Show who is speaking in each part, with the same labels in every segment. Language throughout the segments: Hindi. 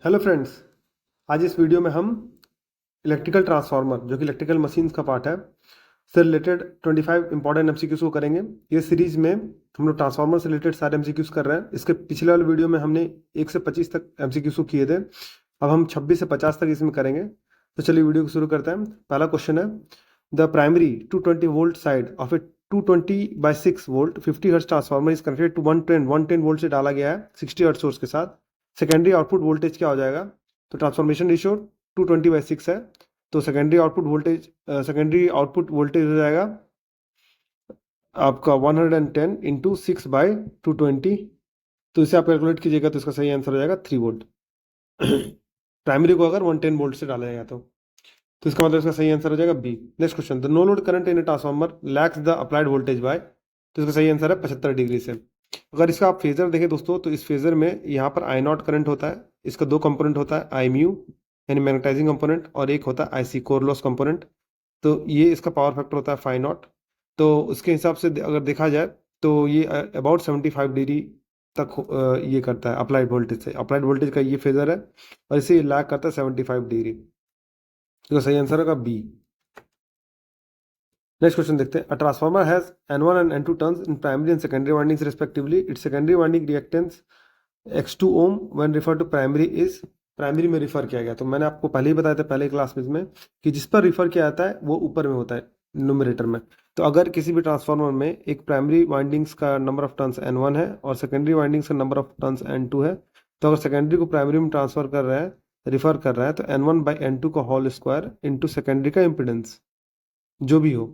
Speaker 1: Hello friends. आज इस वीडियो में हम इलेक्ट्रिकल ट्रांसफार्मर जो कि इलेक्ट्रिकल मशीन्स का पार्ट है से रिलेटेड 25 इंपॉर्टेंट एमसीक्यूज को करेंगे। ये सीरीज में हम लोग ट्रांसफार्मर से रिलेटेड सारे एमसीक्यूज कर रहे हैं। इसके पिछले वाले वीडियो में हमने 1 से 25 तक एमसीक्यूज को किए थे। अब हम 26 से 50 तक इसमें करेंगे। तो चलिए वीडियो को शुरू करते हैं। पहला क्वेश्चन है, the primary 220 volt side of a 220/6 volt 50 hertz transformer is connected to 110 volt से डाला गया है 60 हर्ट्ज सोर्स के साथ। सेकेंडरी आउटपुट वोल्टेज क्या हो जाएगा? तो ट्रांसफॉर्मेशन रेशियो 220/6 है, तो सेकेंडरी आउटपुट वोल्टेज हो जाएगा आपका 110 इंटू 6/220। तो इसे आप कैलकुलेट कीजिएगा तो इसका सही आंसर हो जाएगा 3 वोल्ट। प्राइमरी को अगर 110 वोल्ट से डाला जाएगा तो इसका मतलब इसका सही आंसर हो जाएगा B. Next question, the no load current in a transformer lags the applied voltage by. तो इसका सही आंसर है 75 डिग्री से। अगर इसका आप फेजर देखें दोस्तों, तो इस फेजर में यहाँ पर आई नॉट करंट होता है। इसका दो कंपोनेंट होता है, आई म्यू यानी मैग्नेटाइजिंग कंपोनेंट, और एक होता है आई सी कोर लॉस कंपोनेंट। तो ये इसका पावर फैक्टर होता है फाई नॉट। तो उसके हिसाब से अगर देखा जाए तो ये अबाउट 75 डिग्री तक ये करता है अप्लाइड वोल्टेज से। अप्लाइड वोल्टेज का ये फेजर है और इसे लैग करता है 75 डिग्री। तो सही आंसर होगा बी। नेक्स्ट क्वेश्चन देखते हैं, a transformer has N1 and N2 turns in primary and secondary windings respectively. Its secondary winding reactance X2 ohm when refer to primary is. प्राइमरी में रिफर किया गया, तो मैंने आपको पहले ही बताया था पहले क्लास में कि जिस पर रिफर किया जाता है वो ऊपर में होता है न्यूमरेटर में। तो अगर किसी भी ट्रांसफार्मर में एक प्राइमरी वाइंडिंग्स का नंबर ऑफ टर्न्स N1 है और सेकेंडरी वाइंडिंग्स का नंबर ऑफ टर्न्स N2 है, तो अगर सेकेंडरी को प्राइमरी में ट्रांसफर कर रहा है, रिफर कर रहा है, तो N1/N2 का होल स्क्वायर इंटू सेकेंडरी का इम्पिडेंस जो भी हो।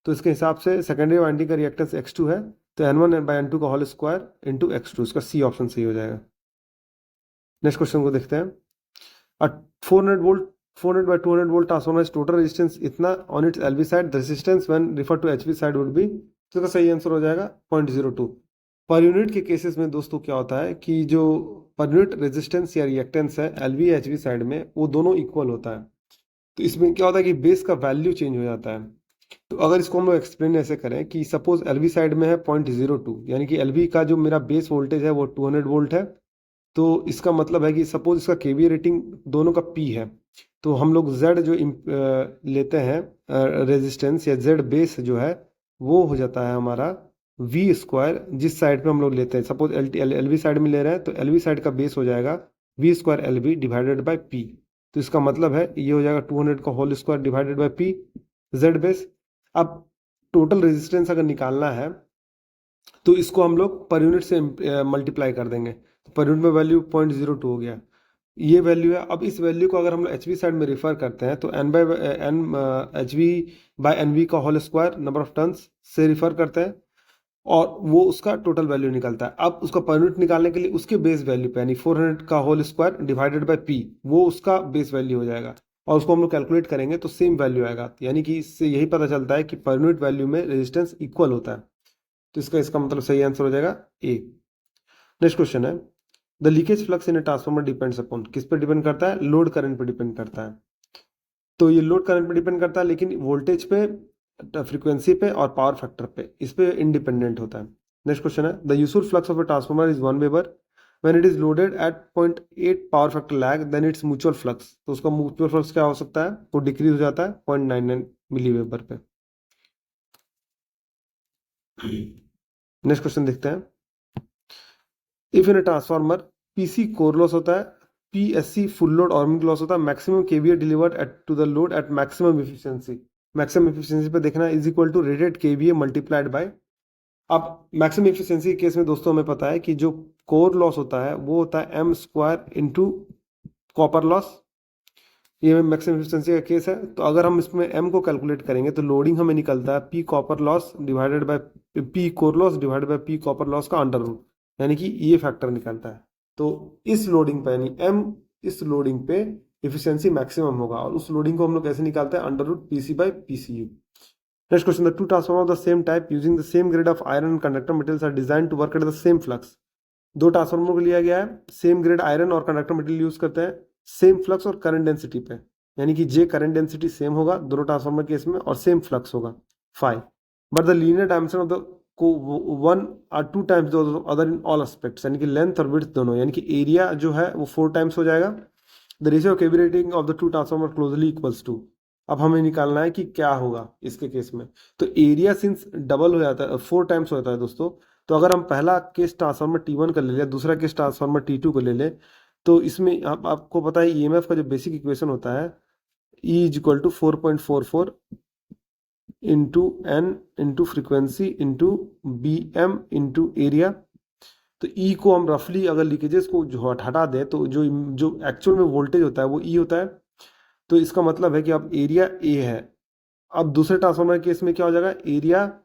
Speaker 1: तो इसके हिसाब से सेकेंडरी वाइंडिंग का रिएक्टेंस X2 है, तो N1/N2 का होल स्क्वायर इंटू X2, इसका सी ऑप्शन सही हो जाएगा। नेक्स्ट क्वेश्चन को देखते हैं, a 400 volt 400/200 volt transformer total resistance इतना on its LV side, the resistance when refer to HV side would be. तो इसका सही आंसर हो जाएगा 0.02। पर यूनिट के केसेस में दोस्तों क्या होता है कि जो पर यूनिट रेजिस्टेंस या रिएक्टेंस है एलवी या एचवी साइड में, वो दोनों इक्वल होता है। तो इसमें क्या होता है कि बेस का वैल्यू चेंज हो जाता है। तो अगर इसको हम लोग एक्सप्लेन ऐसे करें कि सपोज एलवी साइड में है 0.02, यानी कि एलवी का जो मेरा बेस वोल्टेज है वो 200 वोल्ट है। तो इसका मतलब है कि सपोज इसका केवीए रेटिंग दोनों का पी है, तो हम लोग जेड जो लेते हैं रेजिस्टेंस या जेड बेस जो है वो हो जाता है हमारा वी स्क्वायर, जिस साइड पे हम लोग लेते हैं। सपोज एल वी साइड में ले रहे हैं तो एल वी साइड का बेस हो जाएगा V square L V divided by P. तो इसका मतलब है ये हो जाएगा 200 का whole square divided by P Z base. अब टोटल रेजिस्टेंस अगर निकालना है तो इसको हम लोग पर यूनिट से मल्टीप्लाई कर देंगे, तो पर यूनिट में वैल्यू 0.02 हो गया, ये वैल्यू है। अब इस वैल्यू को अगर हम लोग एच वी साइड में रिफर करते हैं तो N/N/HV का whole square number of turns से रिफर करते हैं और वो उसका टोटल वैल्यू निकलता है। अब उसका पर यूनिट निकालने के लिए उसके बेस वैल्यू पे यानी 400 का whole square divided by P, वो उसका बेस वैल्यू हो जाएगा और उसको हम लोग कैलकुलेट करेंगे तो सेम वैल्यू आएगा। यानी कि इससे यही पता चलता है कि पर यूनिट वैल्यू में रेजिस्टेंस इक्वल होता है। तो इसका मतलब सही आंसर हो जाएगा ए। नेक्स्ट क्वेश्चन है, the leakage flux in a transformer depends upon. किस पर डिपेंड करता है? लोड करंट पर डिपेंड करता है। तो ये लोड करंट पर डिपेंड करता है, लेकिन वोल्टेज पे, फ्रीक्वेंसी पे और पावर फैक्टर पे, इस पे इंडिपेंडेंट होता है। नेक्स्ट क्वेश्चन है, the useful flux of a transformer is 1 weber when it is loaded at 0.8 power factor lag then its mutual flux. तो उसका म्यूचुअल फ्लक्स क्या हो सकता है? वो डिक्रीज हो जाता है 0.99 मिली वेबर पे। नेक्स्ट क्वेश्चन देखते हैं, if in a transformer PC core loss होता है, PSC full load ohmic loss होता है, maximum kVA delivered at to the load at maximum efficiency. Maximum efficiency पे देखना is equal to rated kVA multiplied by. अब मैक्सिमम एफिशिएंसी के केस में दोस्तों हमें पता है कि जो कोर लॉस होता है वो होता है M square into copper loss. ये मैक्सिमम एफिशिएंसी का केस है। तो अगर हम इसमें एम को कैलकुलेट करेंगे तो लोडिंग हमें निकलता है P copper loss divided by P core loss divided by P copper loss का अंडर रूट, यानी कि ये फैक्टर निकलता है। तो इस लोडिंग पे यानी एम, इस लोडिंग पे एफिशिएंसी मैक्सिमम होगा और उस लोडिंग को हम लोग कैसे निकालते हैं? Under root PC by PCU. Next question, the two transformer of the same type using the same grade of iron and conductor materials are design to work at the same flux. दो ट्रांसफार्मर को लिया गया है, सेम ग्रेड आयरन और कंडक्टर मटेरियल यूज करते हैं, सेम फ्लक्स और करंट डेंसिटी पे, यानी कि जे करंट डेंसिटी सेम होगा दोनों ट्रांसफार्मर केस में और सेम फ्लक्स होगा 5, but the linear dimension of the को 1 और 2 times the other in all aspects, यानी कि लेंथ और विड्थ दोनों, यानी कि एरिया जो है वो 4 टाइम्स हो जाएगा the ratio of kV rating of the two transformer closely equals to. अब हमें निकालना है कि क्या होगा इसके केस में। तो एरिया सिंस डबल हो जाता है, 4 टाइम्स होता है दोस्तों। तो अगर हम पहला केस ट्रांसफार्मर T1 का ले लें, दूसरा केस ट्रांसफार्मर T2 को ले लें, तो इसमें आपको पता है ईएमएफ का जो बेसिक इक्वेशन होता है, E is equal to 4.44 into N into frequency into B M into area. तो ई को हम रफली अगर लीकेजेस को जो हटा दें तो जो जो एक्चुअल में वोल्टेज होता है वो ई होता है। तो इसका मतलब है कि अब एरिया ए है। अब दूसरे ट्रांसफार्मर केस में क्या हो जाएगा, एरिया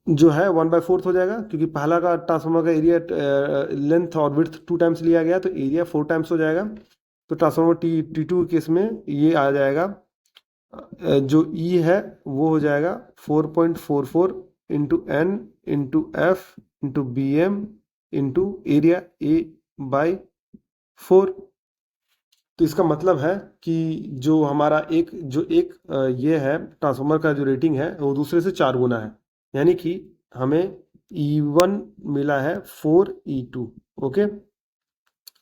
Speaker 1: जो है 1/4 हो जाएगा, क्योंकि पहला का ट्रांसफार्मर का एरिया लेंथ और विड्थ 2 टाइम्स लिया गया, तो एरिया 4 टाइम्स हो जाएगा। तो ट्रांसफार्मर T2 केस में ये आ जाएगा, जो ई है वो हो जाएगा 4.44 into N into F into B M into area A by 4। तो इसका मतलब है कि जो हमारा एक ये है ट्रांसफार्मर का जो रेटिंग है वो दूसरे से 4 गुना है, यानी कि हमें E1 मिला है 4E2। ओके,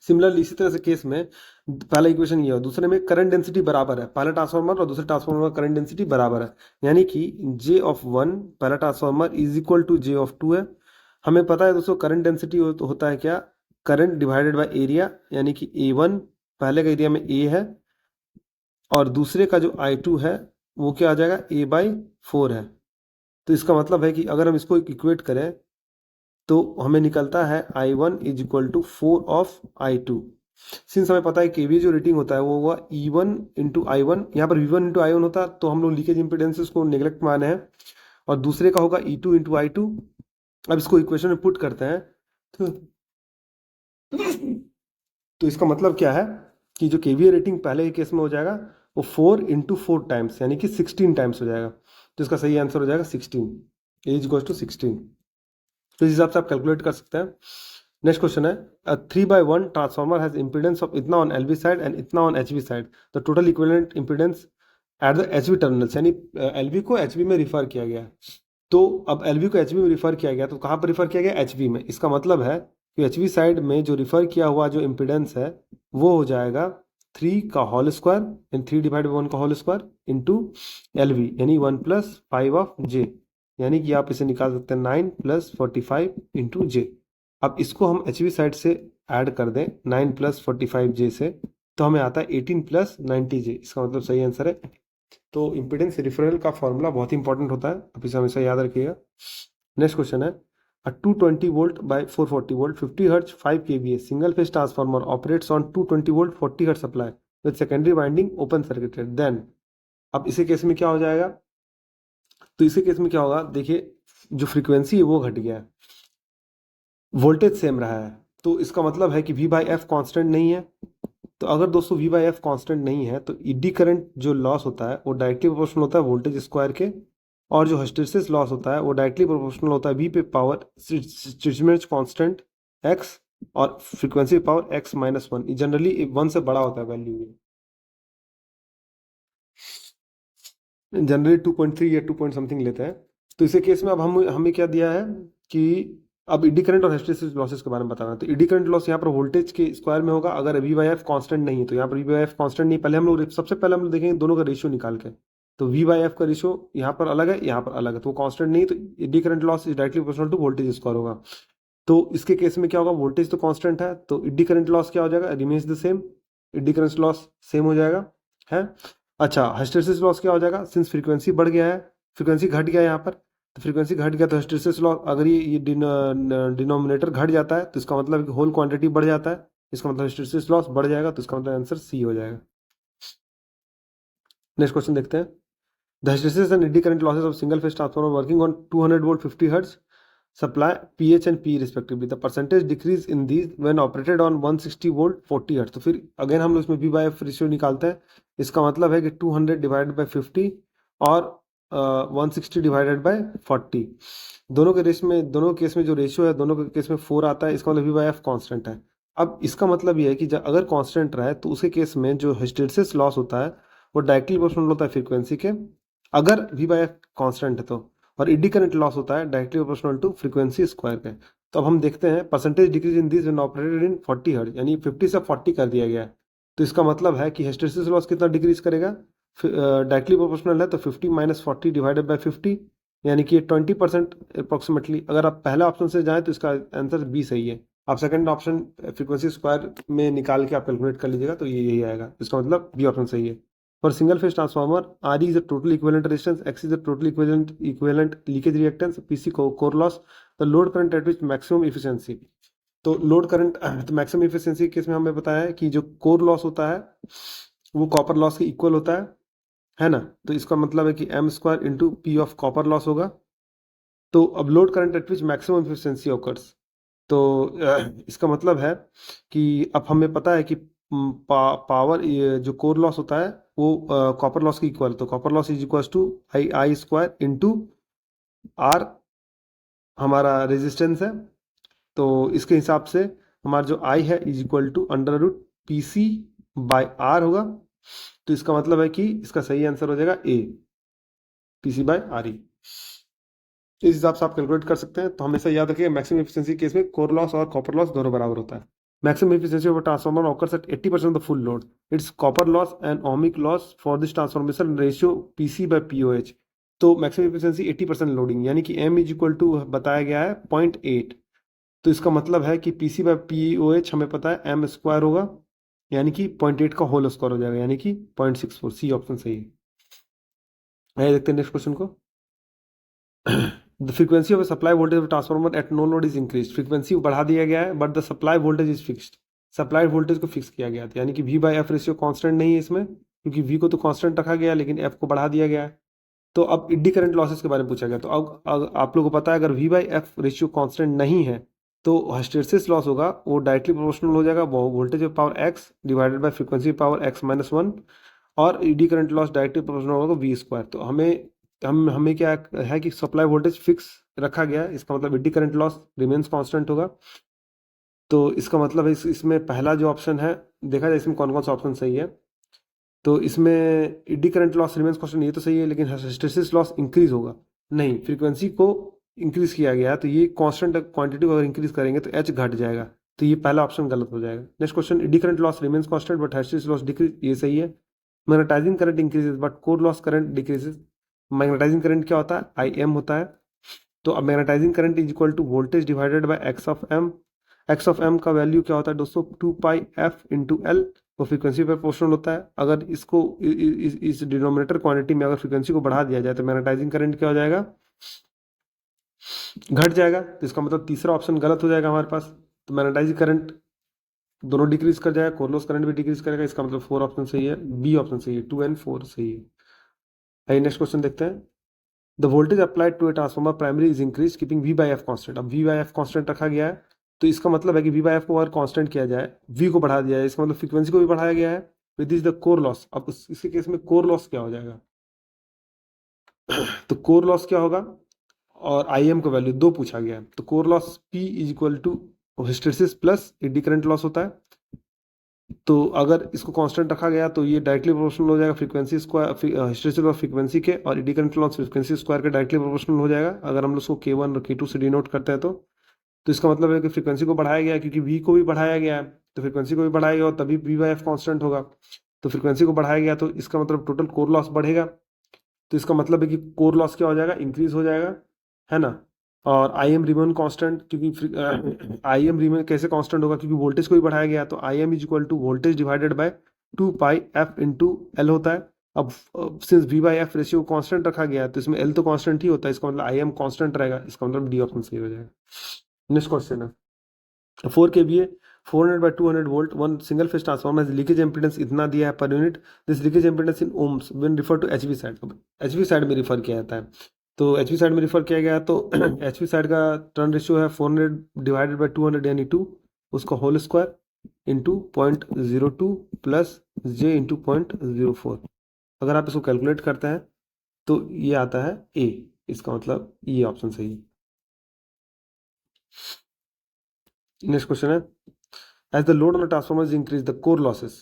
Speaker 1: सिमिलरली इसी तरह से केस में पहला इक्वेशन ये है, दूसरे में करंट डेंसिटी बराबर है, पहला ट्रांसफार्मर और दूसरे ट्रांसफार्मर का करंट डेंसिटी बराबर है, यानी कि J(1) पहला transformer is equal to J(2) है। हमें पता है दोस्तों करंट डेंसिटी होता है क्या, करंट डिवाइडेड बाय एरिया, यानी कि A1 पहले का एरिया में A है और दूसरे का जो I2 है वो क्या आ जाएगा, A/4 है। तो इसका मतलब है कि अगर हम इसको इक्वेट करें तो हमें निकलता है I1 is equal to 4 of I2। Since हमें पता है केवीए जो रेटिंग होता है वो हुआ E1 इंटू आई1, यहाँ पर V1 इंटू आई1 होता है तो हम लोग लीकेज इंपिडेंसेस को नेग्लेक्ट माने हैं, और दूसरे का होगा E2 इंटू आई2। अब इसको इक्वेशन में पुट करते हैं तो, तो इसका मतलब क्या है कि जो केवीए रेटिंग पहले के केस में हो जाएगा वो 4 इंटू 4 टाइम्स यानी कि 16 टाइम्स हो जाएगा। तो इसका सही आंसर हो जाएगा 16, एज इक्वल टू 16। तो इस हिसाब से आप कैलकुलेट कर सकते हैं। नेक्स्ट क्वेश्चन है, अ 3/1 ट्रांसफार्मर हैज इंपीडेंस ऑफ इतना ऑन एलवी साइड एंड इतना on HV side, the total equivalent impedance at the HV terminals, यानी एलवी को एचवी में रिफर किया गया है। तो अब एलवी को एचवी में रिफर किया गया तो कहाँ पर रिफर किया गया, एचवी में। इसका मतलब है कि एचवी साइड में जो रिफर किया हुआ जो इंपीडेंस है वो हो जाएगा 3 का होल स्क्वायर एंड 3/1 का होल स्क्वायर इंटू एलवी, यानी 1 + 5 ऑफ जे, यानी कि आप इसे निकाल सकते हैं 9 + 45 इंटू जे। अब इसको हम एच वी साइड से ऐड कर दें 9 + 45 जे से, तो हमें आता है 18 + 90 जे। इसका मतलब सही आंसर है। तो इम्पिडेंस रिफरल का फॉर्मूला बहुत ही इंपॉर्टेंट होता है, आप इसे हमेशा याद रखिएगा। नेक्स्ट क्वेश्चन है, a 220 volt by 440 volt 50 hertz 5 kVA single phase transformer operates on 220 volt 40 hertz supply with secondary winding open circuited, then. अब इसी केस में क्या हो जाएगा, तो इसी केस में क्या होगा, देखिए जो फ्रीक्वेंसी है वो घट गया है, वोल्टेज सेम रहा है, तो इसका मतलब है कि V/F कांस्टेंट नहीं है। तो अगर दोस्तों V/F कांस्टेंट नहीं है तो ईडी करंट जो लॉस होता है वो डायरेक्टली प्रोपोर्शनल होता है वोल्टेज स्क्वायर के, और जो हिस्टैरिसीस लॉस होता है वो डायरेक्टली प्रोपोर्शनल होता है V पे पावर स्टिरमेंट कांस्टेंट x और फ्रीक्वेंसी पे पावर x-1, जनरली 1 से बड़ा होता है वैल्यू, जनरली 2.3 या 2 पॉइंट समथिंग लेते हैं। तो इसी केस में अब हमें क्या दिया है कि अब ईडी करंट और हिस्टैरिसीस लॉसेस के बारे में बताना है। तो ईडी करंट लॉस यहाँ पर वोल्टेज के स्क्वायर में होगा, अगर V/F कांस्टेंट नहीं है तो यहाँ पर V/F कांस्टेंट नहीं, पहले हम लोग सबसे पहले हम लोग देखेंगे दोनों का रेशियो निकाल के। तो V/F का रेशियो यहाँ पर अलग है, यहाँ पर अलग है, तो वो कांस्टेंट नहीं, तो eddy current loss is directly proportional to voltage square होगा। तो इसके केस में क्या होगा, वोल्टेज तो कांस्टेंट है तो ईडी करंट लॉस क्या हो जाएगा, remains the same, ED current loss same हो जाएगा है। अच्छा, हिस्टैरिसीस लॉस क्या हो जाएगा, सिंस फ्रीक्वेंसी बढ़ गया है, फ्रीक्वेंसी घट गया है यहाँ पर, तो फ्रीक्वेंसी घट गया तो हिस्टैरिसीस लॉस, अगर ये डिनोमिनेटर घट जाता है तो इसका मतलब है कि होल क्वांटिटी बढ़ जाता है, इसका मतलब हिस्टैरिसीस लॉस बढ़ जाएगा, तो इसका मतलब आंसर सी हो जाएगा। नेक्स्ट क्वेश्चन देखते हैं, the hysteresis and eddy current losses of single phase transformer working on 200 volt 50 hertz supply PH and P respectively, the percentage decrease in these when operated on 160 volt 40 hertz. तो फिर अगेन हम लोग इसमें V/F रेशियो निकालते हैं, इसका मतलब है कि 200 डिवाइडेड बाय 50 और 160 डिवाइडेड बाय 40, दोनों केस में जो रेशियो है दोनों के केस में 4 आता है, इसका मतलब V/F कांस्टेंट है। अब इसका मतलब ये है कि अगर कांस्टेंट रहे तो उसके केस में जो हिस्टैरिसीस लॉस होता है वो डायरेक्टली प्रोपोर्शनल होता है फ्रीक्वेंसी के, अगर V/F कांस्टेंट है तो, और ईडी करंट लॉस होता है directly proportional to frequency square के। तो अब हम देखते हैं percentage decrease in this when operated in 40 hertz, यानी 50 से 40 कर दिया गया है। तो इसका मतलब है कि हिस्टैरिसीस लॉस कितना डिक्रीज करेगा, डायरेक्टली प्रोपोर्शनल है तो 50 माइनस 40 डिवाइडेड बाई 50, यानी कि 20% अप्रोक्सीमेटली। अगर आप पहले ऑप्शन से जाएं तो इसका आंसर बी सही है। आप सेकंड ऑप्शन फ्रीक्वेंसी स्क्वायर में निकाल के आप कैलकुलेट कर लीजिएगा तो ये यही आएगा, इसका मतलब बी ऑप्शन सही है। For single phase transformer, RE is the total equivalent resistance, X is the total equivalent leakage reactance, PC core loss, the load current at which maximum efficiency। तो लोड करंट तो मैक्सिमम इफिशियंसी केस में हमें बताया है कि जो कोर लॉस होता है वो कॉपर लॉस के इक्वल होता है ना। तो इसका मतलब है कि M square into P of copper loss होगा। तो अब load current at which maximum efficiency occurs, तो इसका मतलब है कि अब हमें पता है कि पावर जो कोर लॉस होता है वो कॉपर लॉस के इक्वल, तो copper loss is equal to I square into R हमारा रेजिस्टेंस है। तो इसके हिसाब से हमारा जो आई है is equal to under root P C by R होगा। तो इसका मतलब है कि इसका सही आंसर हो जाएगा A, P C by R E. इस हिसाब से आप कैलकुलेट कर सकते हैं। तो हमेशा याद रखिए मैक्सिमम एफिशिएंसी केस में कोर लॉस और कॉपर लॉस दोनों बराबर होता है। Maximum efficiency of a transformer occurs at 80% of the full load. Its copper loss and ohmic loss for this transformation ratio PC by POH। तो मैक्सिमम एफिशिएंसी 80% लोडिंग, यानी कि m इज इक्वल टू बताया गया है 0.8। तो इसका मतलब है कि PC बाय POH हमें पता है m स्क्वायर होगा, यानी कि 0.8 का होल स्क्वायर हो जाएगा, यानी कि 0.64। सी ऑप्शन सही है। आइए देखते हैं नेक्स्ट क्वेश्चन को। The frequency of supply voltage of transformer at no load is increase. Frequency बढ़ा दिया गया है but the supply voltage is fixed. Supply voltage को फिक्स किया गया था, यानी कि V by F ratio constant नहीं है इसमें, क्योंकि वी को तो कांस्टेंट रखा गया लेकिन एफ को बढ़ा दिया गया है। तो अब इड्डी करंट लॉसेस के बारे में पूछा गया। तो अब आप लोगों को पता है अगर V by F ratio constant नहीं है तो हिस्टैरिसीस लॉस होगा वो डायरेक्टली प्रोपोर्शनल हो जाएगा वो voltage of power X divided by frequency power X minus one, और eddy current loss directly proportional होगा वी स्क्वायर। तो हमें क्या है कि सप्लाई वोल्टेज फिक्स रखा गया है, इसका मतलब ED current loss remains constant होगा। तो इसका मतलब है इसमें पहला जो ऑप्शन है, देखा जाए इसमें कौन कौन सा ऑप्शन सही है। तो इसमें ED current loss remains constant ये तो सही है, लेकिन हिस्टैरिसीस लॉस इंक्रीज होगा नहीं, फ्रीक्वेंसी को इंक्रीज किया गया है तो ये कांस्टेंट क्वांटिटी को अगर इंक्रीज करेंगे तो एच घट जाएगा। तो ये पहला ऑप्शन गलत हो जाएगा। Next question, eddy current loss remains constant but hysteresis loss decrease, ये सही है। Magnetising current increases but core loss current decreases. Magnetising current क्या होता है, आई एम होता है। तो अब magnetising current is equal to voltage divided by X of M. X of M का वैल्यू क्या होता है दोस्तों, 2 पाई एफ इंटू एल। वो फ्रीक्वेंसी पर प्रोपोर्शनल होता है। अगर इसको इस डिनोमिनेटर क्वांटिटी में अगर फ्रीक्वेंसी को बढ़ा दिया जाए तो मैग्नेटाइजिंग करंट क्या हो जाएगा, घट जाएगा। तो इसका मतलब तीसरा ऑप्शन गलत हो जाएगा हमारे पास। तो मैग्नेटाइजिंग करंट दोनों डिक्रीज कर जाएगा, कोरलोस करंट भी डिक्रीज करेगा। इसका मतलब 4 ऑप्शन सही है, बी ऑप्शन सही है, 2 एंड 4 सही है। आइए नेक्स्ट क्वेश्चन देखते हैं। The voltage applied to a transformer primary is increase keeping V by F constant. अब वी बाई एफ कॉन्स्टेंट रखा गया है तो इसका मतलब है कि वी बाई एफ को अगर कॉन्स्टेंट किया जाए, वी को बढ़ा दिया जाए, इसका मतलब फ्रीक्वेंसी को भी बढ़ाया गया है with is the core loss. अब इसके केस में कोर लॉस क्या हो जाएगा, तो कोर लॉस क्या होगा, और आई एम का वैल्यू 2 पूछा गया है। तो core loss P is equal to hysteresis plus eddy current loss होता है। तो अगर इसको कांस्टेंट रखा गया तो ये डायरेक्टली प्रोपोर्शनल हो जाएगा frequency square hysteresis of frequency के, और AD current loss frequency square के डायरेक्टली प्रोपोर्शनल हो जाएगा अगर हम लोग उसको K1 और K2 से डिनोट करते हैं। तो इसका मतलब है कि फ्रीक्वेंसी को बढ़ाया गया है क्योंकि वी को भी बढ़ाया गया है, तो फ्रीक्वेंसी को भी बढ़ाया गया और तभी वी बाई एफ कॉन्स्टेंट होगा। तो फ्रीक्वेंसी को बढ़ाया गया तो इसका मतलब टोटल कोर लॉस बढ़ेगा। तो इसका मतलब है कि कोर लॉस क्या हो जाएगा, इंक्रीज हो जाएगा, है ना। और आई एम रिमेन कॉन्स्टेंट, क्योंकि आई एम रिमेन कैसे कॉन्स्टेंट होगा, क्योंकि वोल्टेज को भी बढ़ाया गया तो I M is equal to voltage divided by 2 pi F into L होता है। अब since V by F ratio constant रखा गया है तो इसमें एल तो कॉन्स्टेंट ही होता है, इसका मतलब आई एम कॉन्स्टेंट रहेगा, इसका मतलब डी ऑप्शन सही हो जाएगा। नेक्स्ट क्वेश्चन है 4 kVA 400 by 200 volt one single phase transformer has leakage impedance इतना दिया है per unit. This leakage impedance in ohms when refer to HV side. अब HV साइड में रिफर किया जाता है, तो HV साइड में रिफर किया गया है तो HV साइड का टर्न रेशियो है 400 डिवाइडेड बाई 200 यानी 2, उसका whole square into 0.02 plus J into 0.04। अगर आप इसको कैलकुलेट करते हैं तो ये आता है ए, इसका मतलब ये ऑप्शन सही है। नेक्स्ट क्वेश्चन है, as the load on transformer increase the core losses.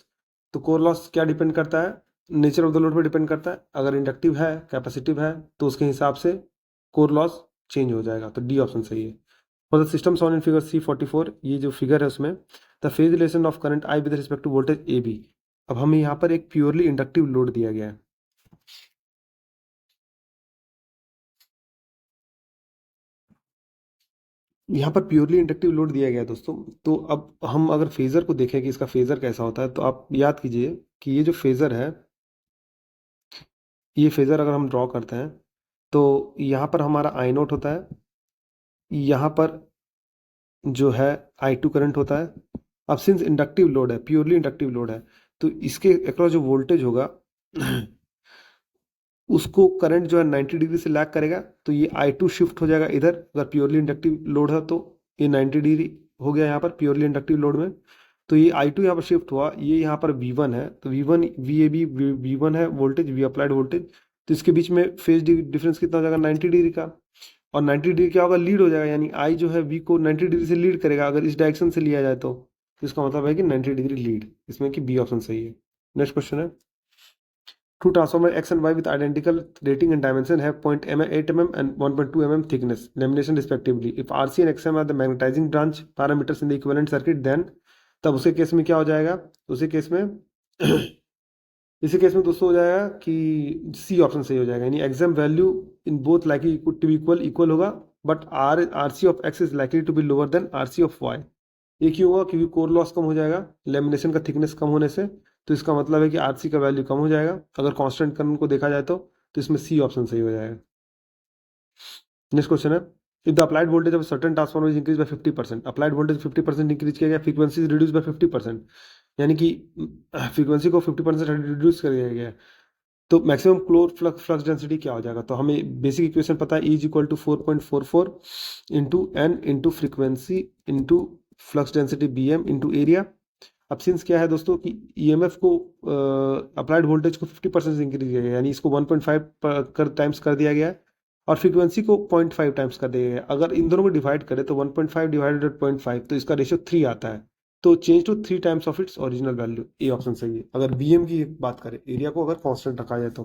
Speaker 1: तो कोर लॉस क्या डिपेंड करता है, नेचर ऑफ द लोड पे डिपेंड करता है। अगर इंडक्टिव है कैपेसिटिव है तो उसके हिसाब से कोर लॉस चेंज हो जाएगा, तो डी ऑप्शन सही है। For the system shown in figure C44, ये जो फिगर है उसमें the phase relation of current I with respect to voltage AB। अब हमें यहाँ पर एक प्योरली इंडक्टिव लोड दिया गया है। यहाँ पर प्योरली इंडक्टिव लोड दिया गया है दोस्तों। तो अब हम अगर फेजर को देखें कि इसका फेजर कैसा होता है, तो आप याद कीजिए कि ये जो फेजर है, ये फेजर अगर हम ड्रॉ करते हैं तो यहाँ पर हमारा आई नोट होता है, यहाँ पर जो है I2 करंट होता है। अब सिंस इंडक्टिव लोड है, प्योरली इंडक्टिव लोड है, तो इसके अक्रॉस जो वोल्टेज होगा उसको करंट जो है 90 डिग्री से लैग करेगा, तो ये I2 शिफ्ट हो जाएगा इधर। अगर प्योरली इंडक्टिव लोड है तो ये 90 डिग्री हो गया यहाँ पर प्योरली इंडक्टिव लोड में, तो ये I2 यहाँ पर शिफ्ट हुआ। ये यहाँ पर V1 है, तो V1 VAB V1 है वोल्टेज, V अप्लाइड वोल्टेज, तो इसके बीच में फेज डिफरेंस कितना हो जाएगा 90 डिग्री का। और 90 डिग्री क्या होगा, लीड हो जाएगा, यानी I जो है V को 90 डिग्री से लीड करेगा अगर इस डायरेक्शन से लिया जाए तो इसका मतलब है कि 90 डिग्री लीड, इसमें कि बी ऑप्शन सही है। नेक्स्ट क्वेश्चन है, two transformer X and Y with identical rating and dimension have 0.8 mm and 1.2 mm thickness lamination respectively. If RC and XM are the magnetizing branch parameters in the equivalent circuit, then तब उसे केस में क्या हो जाएगा, उसी केस में इसी केस में दोस्तों हो जाएगा कि सी ऑप्शन सही हो जाएगा, यानी exam value in both likely to be equal होगा, but RC of X is likely to be lower than RC of Y. ये क्यों होगा, क्योंकि कोर लॉस कम हो जाएगा लेमिनेशन का थिकनेस कम होने से, तो इसका मतलब है कि आरसी का वैल्यू कम हो जाएगा। अगर कांस्टेंट करंट को देखा जाए तो इसमें सी ऑप्शन सही हो जाएगा। नेक्स्ट क्वेश्चन है, if the applied voltage of certain transformer is increase by 50%, applied voltage 50% increase किया गया, फ्रीक्वेंसी इज रिड्यूस बाय 50%, यानी कि फ्रीक्वेंसी को 50% रिड्यूस कर दिया गया है, तो मैक्सिमम क्लोर फ्लक्स डेंसिटी क्या हो जाएगा। तो हमें बेसिक इक्वेशन पता है, E is equal to 4.44 into N into frequency into flux density BM into area. अब सिंस क्या है दोस्तों कि EMF को अप्लाइड वोल्टेज को 50% से इंक्रीज किया गया, यानी इसको 1.5 टाइम्स कर दिया गया है, और फ्रीक्वेंसी को 0.5 टाइम्स कर दिया गया है। अगर इन दोनों को डिवाइड करें तो 1.5 डिवाइडेड 0.5, तो इसका रेशियो 3 आता है, तो change to 3 times of its original value, A option सही है। अगर BM की बात करें, एरिया को अगर कांस्टेंट रखा जाए तो।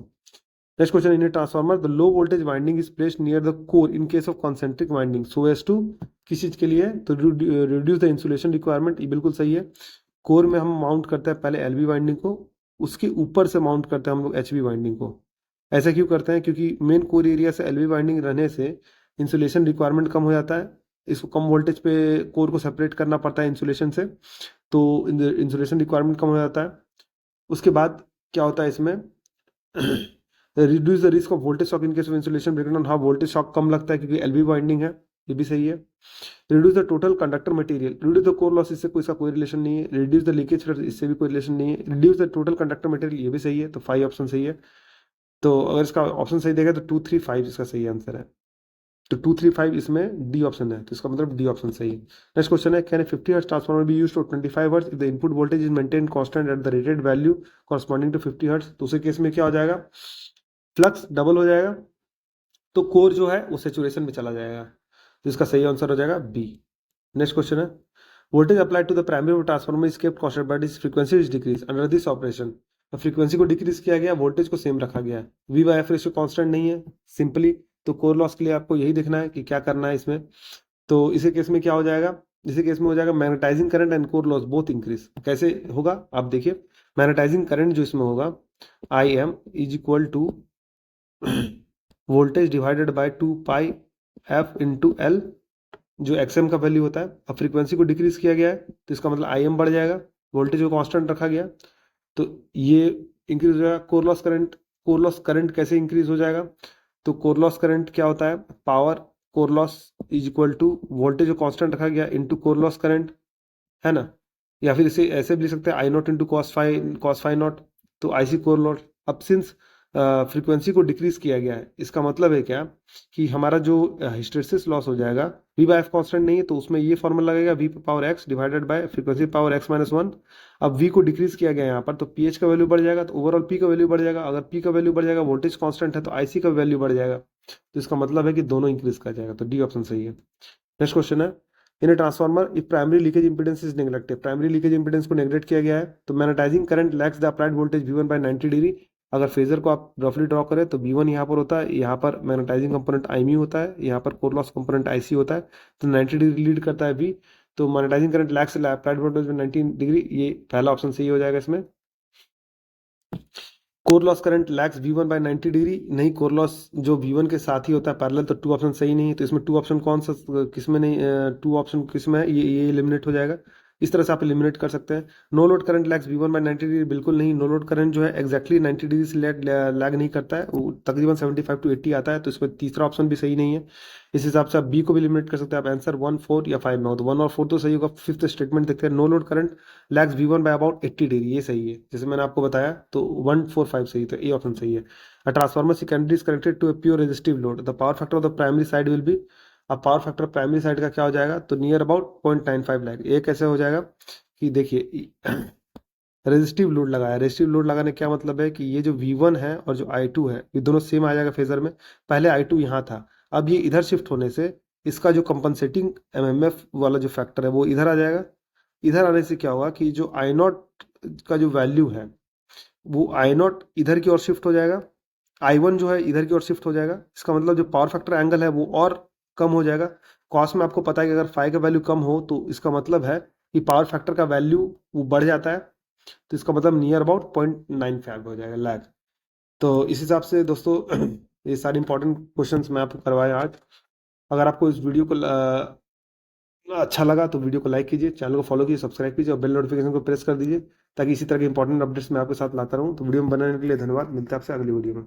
Speaker 1: Next question, in a transformer the low voltage winding is placed near the core in case of concentric winding so as to, किस चीज के लिए, तो रिड्यूस द इंसुलेशन रिक्वायरमेंट, ये बिल्कुल सही है। कोर में हम माउंट करते हैं पहले LV वाइंडिंग को, उसके ऊपर से माउंट करते हैं हम लोग HV वाइंडिंग को। ऐसा क्यों करते हैं, क्योंकि मेन कोर एरिया से LV वाइंडिंग रहने से इंसुलेशन रिक्वायरमेंट कम हो जाता है, इसको कम वोल्टेज पे कोर को सेपरेट करना पड़ता है इंसुलेशन से, तो इंसुलेशन रिक्वायरमेंट कम हो जाता है। उसके बाद क्या होता है इसमें, reduce the risk of voltage shock in case of insulation breakdown, हाँ वोल्टेज शॉक कम लगता है क्योंकि LV वाइंडिंग है, ये भी सही है। Reduce the total conductor material, reduce the core loss, इससे इसका कोई रिलेशन नहीं है। रिड्यूस द लीकेज फ्लक्स, इससे भी कोई रिलेशन नहीं है। Reduce the total conductor material, ये भी सही है, तो 5 ऑप्शन सही है। तो अगर इसका ऑप्शन सही देगा तो 235 इसका सही आंसर है, तो 235 इसमें डी ऑप्शन है, तो इसका मतलब डी ऑप्शन सही है। नेक्स्ट क्वेश्चन है, can a 50 hertz transformer be used for 25 hertz if the input voltage is maintain constant at the rated value corresponding to 50 hertz, तो उस केस में क्या हो जाएगा, फ्लक्स डबल हो जाएगा, तो कोर जो है वो सेचुरेशन में चला जाएगा, तो इसका सही आंसर हो जाएगा बी। नेक्स्ट क्वेश्चन है, voltage applied to the primary transformer is kept constant but is frequency is decrease under this operation, तो फ्रीक्वेंसी को डिक्रीज किया गया, वोल्टेज को सेम रखा गया, V/F रेशियो कांस्टेंट नहीं है सिंपली, तो कोर लॉस के लिए आपको यही देखना है कि क्या करना है इसमें। तो इसी केस में क्या हो जाएगा, इसी केस में हो जाएगा magnetising current and core loss both increase. कैसे होगा आप देखिए, मैग्नेटाइजिंग करंट जो इसमें होगा IM is equal to voltage divided by 2πf into L, जो XM का वैल्यू होता है। अब फ्रीक्वेंसी को डिक्रीज किया गया है तो इसका मतलब IM बढ़ जाएगा, वोल्टेज को कांस्टेंट रखा गया, तो ये इंक्रीज हो जाएगा। कोर लॉस करंट कैसे इंक्रीज हो जाएगा, तो कोर लॉस करंट क्या होता है, power core loss is equal to voltage जो कांस्टेंट रखा गया इंटू कोर लॉस करंट, है ना, या फिर इसे ऐसे भी लिख सकते हैं I0 into cos phi naught, तो IC कोर लॉस। अब सिंस फ्रीक्वेंसी को डिक्रीज किया गया है, इसका मतलब है क्या कि हमारा जो हिस्टेरेसिस लॉस हो जाएगा, V/F कांस्टेंट नहीं है तो उसमें ये फॉर्मूला लगेगा V⁴x divided by frequency power x - 1। अब V को डिक्रीज किया गया यहाँ पर, तो PH का वैल्यू बढ़ जाएगा, तो ओवरऑल P का वैल्यू बढ़ जाएगा। अगर P का वैल्यू बढ़ जाएगा, वोल्टेज कांस्टेंट है, तो IC का वैल्यू बढ़ जाएगा, तो इसका मतलब है कि दोनों इंक्रीज कर जाएगा, तो डी ऑप्शन सही है। नेक्स्ट क्वेश्चन है, in a transformer if primary leakage impedance is neglected, primary leakage impedance को नेग्लेक्ट किया गया है, तो magnetising current lags the applied voltage V1 by 90 degree अगर फेजर को आप रफली ड्रॉ करें तो V1 यहाँ पर होता है, यहाँ पर मैग्नेटाइजिंग कंपोनेंट IMU होता है, यहाँ पर कोर लॉस कंपोनेंट IC होता है, तो 90 डिग्री लीड करता है V। तो magnetising current lags applied voltage में 90 डिग्री, ये पहला ऑप्शन सही हो जाएगा इसमें। Core loss current lags V1 by 90 degree, नहीं, कोर लॉस जो V1 के साथ ही होता है पैरेलल, तो टू ऑप्शन सही नहीं है। तो इसमें टू ऑप्शन कौन सा, किसमें नहीं, टू ऑप्शन किसमें है, ये एलिमिनेट हो जाएगा। इस तरह से आप एलिमिनेट कर सकते हैं। No load current lags V1 by 90 degree, बिल्कुल नहीं। नो लोड करंट जो है एग्जैक्टली 90 डिग्री से लैग नहीं करता है, वो तकरीबन 75 टू 80 आता है, तो इसमें तीसरा ऑप्शन भी सही नहीं है। इस हिसाब से आप बी को भी एलिमिनेट कर सकते हैं। आप आंसर 1, 4 या 5 में हो, तो 1 और 4 तो सही होगा। फिफ्थ स्टेटमेंट देखते हैं, no load current lags V1 by about 80 degree, ये सही है, जैसे मैंने आपको बताया। तो 1, 4, 5 सही, तो ए ऑप्शन सही है। A transformer secondary is connected to a pure resistive load, the power factor of the primary side will be, अब पावर फैक्टर प्राइमरी साइड का क्या हो जाएगा, तो नियर अबाउट 0.95 लैग। ये कैसे हो जाएगा कि देखिए, रेजिस्टिव लोड लगाया, रेजिस्टिव लोड लगाने का क्या मतलब है कि ये जो V1 है और जो I2 है, ये दोनों सेम आ जाएगा फेजर में। पहले I2 यहाँ था, अब ये इधर शिफ्ट होने से इसका जो कंपनसेटिंग MMF वाला जो फैक्टर है वो इधर आ जाएगा। इधर आने से क्या होगा कि जो I0 का जो वैल्यू है, वो I0 इधर की ओर शिफ्ट हो जाएगा, I1 जो है इधर की ओर शिफ्ट हो जाएगा। इसका मतलब जो पावर फैक्टर एंगल है वो और कम हो जाएगा। कॉस में आपको पता है कि अगर फाई का वैल्यू कम हो तो इसका मतलब है कि पावर फैक्टर का वैल्यू वो बढ़ जाता है, तो इसका मतलब नियर अबाउट 0.95 हो जाएगा लैग। तो इस हिसाब से दोस्तों ये सारे इंपॉर्टेंट क्वेश्चंस मैं आपको करवाया आज। अगर आपको इस वीडियो को अच्छा लगा तो वीडियो को लाइक कीजिए, चैनल को फॉलो कीजिए, सब्सक्राइब कीजिए और बेल नोटिफिकेशन को प्रेस कर दीजिए, ताकि इसी तरह के इंपॉर्टेंट अपडेट्स मैं आपके साथ लाता रहूँ। तो वीडियो में बनाने के लिए धन्यवाद, मिलते हैं आपसे अगली वीडियो में।